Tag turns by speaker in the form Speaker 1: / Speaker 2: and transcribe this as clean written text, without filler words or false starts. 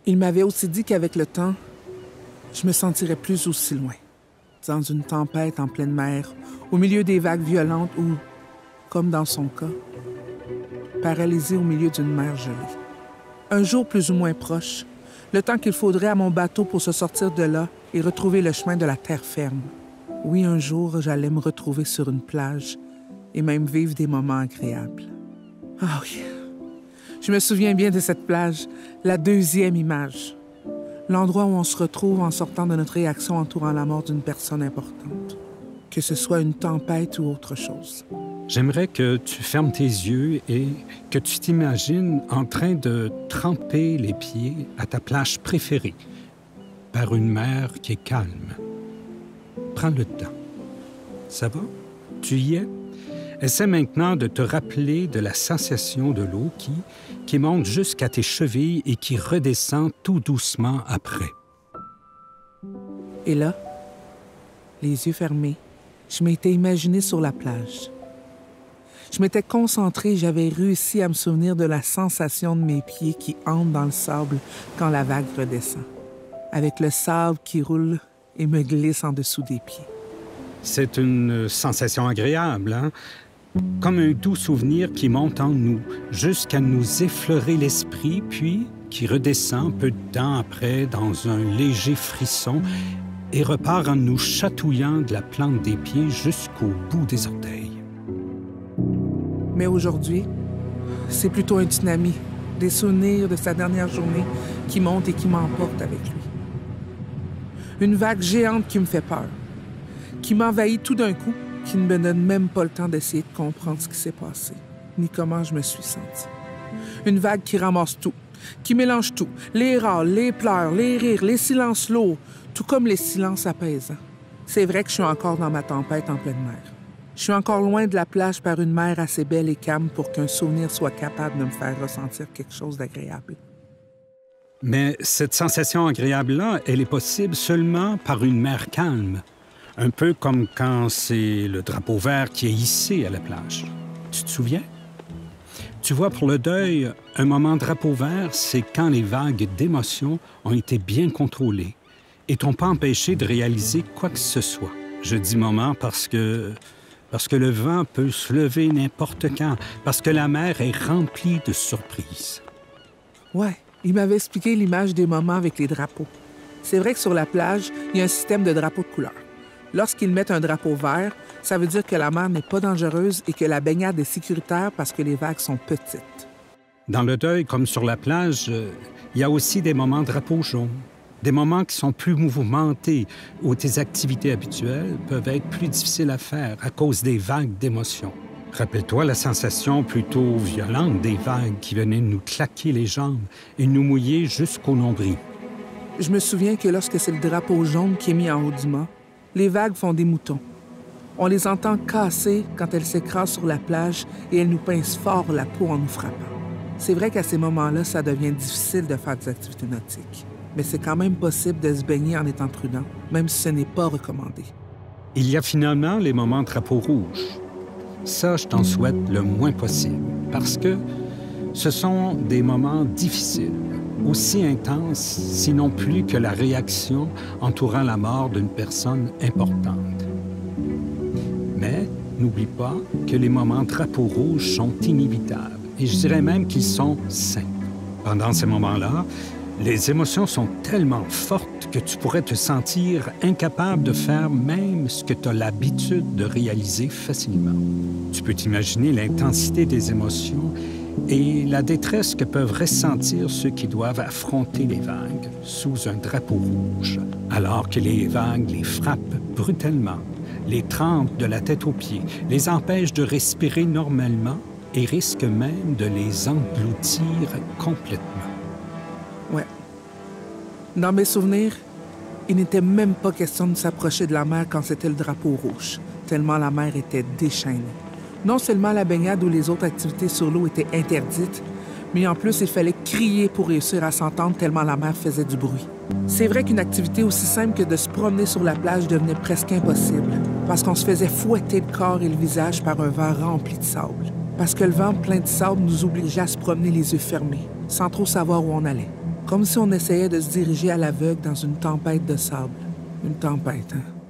Speaker 1: Il m'avait aussi dit qu'avec le temps, je me sentirais plus aussi loin, dans une tempête en pleine mer, au milieu des vagues violentes ou, comme dans son cas, paralysé au milieu d'une mer gelée. Un jour plus ou moins proche, le temps qu'il faudrait à mon bateau pour se sortir de là et retrouver le chemin de la terre ferme. Oui, un jour, j'allais me retrouver sur une plage et même vivre des moments agréables. Ah oui, je me souviens bien de cette plage, la deuxième image. L'endroit où on se retrouve en sortant de notre réaction entourant la mort d'une personne importante. Que ce soit une tempête ou autre chose.
Speaker 2: J'aimerais que tu fermes tes yeux et que tu t'imagines en train de tremper les pieds à ta plage préférée, par une mer qui est calme. Prends le temps. Ça va? Tu y es? Essaie maintenant de te rappeler de la sensation de l'eau qui monte jusqu'à tes chevilles et qui redescend tout doucement après.
Speaker 1: Et là, les yeux fermés, je m'étais imaginée sur la plage. Je m'étais concentrée, j'avais réussi à me souvenir de la sensation de mes pieds qui entrent dans le sable quand la vague redescend, avec le sable qui roule et me glisse en dessous des pieds.
Speaker 2: C'est une sensation agréable, hein? Comme un doux souvenir qui monte en nous, jusqu'à nous effleurer l'esprit, puis qui redescend peu de temps après dans un léger frisson et repart en nous chatouillant de la plante des pieds jusqu'au bout des orteils.
Speaker 1: Mais aujourd'hui, c'est plutôt un tsunami, des souvenirs de sa dernière journée qui montent et qui m'emportent avec lui. Une vague géante qui me fait peur, qui m'envahit tout d'un coup, qui ne me donne même pas le temps d'essayer de comprendre ce qui s'est passé, ni comment je me suis sentie. Une vague qui ramasse tout, qui mélange tout, les râles, les pleurs, les rires, les silences lourds, tout comme les silences apaisants. C'est vrai que je suis encore dans ma tempête en pleine mer. Je suis encore loin de la plage par une mer assez belle et calme pour qu'un souvenir soit capable de me faire ressentir quelque chose d'agréable.
Speaker 2: Mais cette sensation agréable-là, elle est possible seulement par une mer calme. Un peu comme quand c'est le drapeau vert qui est hissé à la plage. Tu te souviens? Tu vois, pour le deuil, un moment drapeau vert, c'est quand les vagues d'émotions ont été bien contrôlées et t'ont pas empêché de réaliser quoi que ce soit. Je dis moment parce que le vent peut se lever n'importe quand, parce que la mer est remplie de surprises.
Speaker 1: Ouais, il m'avait expliqué l'image des moments avec les drapeaux. C'est vrai que sur la plage, il y a un système de drapeaux de couleurs. Lorsqu'ils mettent un drapeau vert, ça veut dire que la mer n'est pas dangereuse et que la baignade est sécuritaire parce que les vagues sont petites.
Speaker 2: Dans le deuil, comme sur la plage, il y a aussi des moments drapeau jaune. Des moments qui sont plus mouvementés, où tes activités habituelles peuvent être plus difficiles à faire à cause des vagues d'émotions. Rappelle-toi la sensation plutôt violente des vagues qui venaient nous claquer les jambes et nous mouiller jusqu'au nombril.
Speaker 1: Je me souviens que lorsque c'est le drapeau jaune qui est mis en haut du mât, les vagues font des moutons. On les entend casser quand elles s'écrasent sur la plage et elles nous pincent fort la peau en nous frappant. C'est vrai qu'à ces moments-là, ça devient difficile de faire des activités nautiques. Mais c'est quand même possible de se baigner en étant prudent, même si ce n'est pas recommandé.
Speaker 2: Il y a finalement les moments drapeau rouge. Ça, je t'en souhaite le moins possible, parce que ce sont des moments difficiles, aussi intenses, sinon plus que la réaction entourant la mort d'une personne importante. Mais n'oublie pas que les moments drapeau rouge sont inévitables, et je dirais même qu'ils sont sains. Pendant ces moments-là, les émotions sont tellement fortes que tu pourrais te sentir incapable de faire même ce que tu as l'habitude de réaliser facilement. Tu peux t'imaginer l'intensité des émotions et la détresse que peuvent ressentir ceux qui doivent affronter les vagues sous un drapeau rouge, alors que les vagues les frappent brutalement, les trempent de la tête aux pieds, les empêchent de respirer normalement et risquent même de les engloutir complètement.
Speaker 1: Ouais. Dans mes souvenirs, il n'était même pas question de s'approcher de la mer quand c'était le drapeau rouge, tellement la mer était déchaînée. Non seulement la baignade ou les autres activités sur l'eau étaient interdites, mais en plus, il fallait crier pour réussir à s'entendre tellement la mer faisait du bruit. C'est vrai qu'une activité aussi simple que de se promener sur la plage devenait presque impossible, parce qu'on se faisait fouetter le corps et le visage par un vent rempli de sable. Parce que le vent plein de sable nous obligeait à se promener les yeux fermés, sans trop savoir où on allait. Comme si on essayait de se diriger à l'aveugle dans une tempête de sable. Une tempête, hein?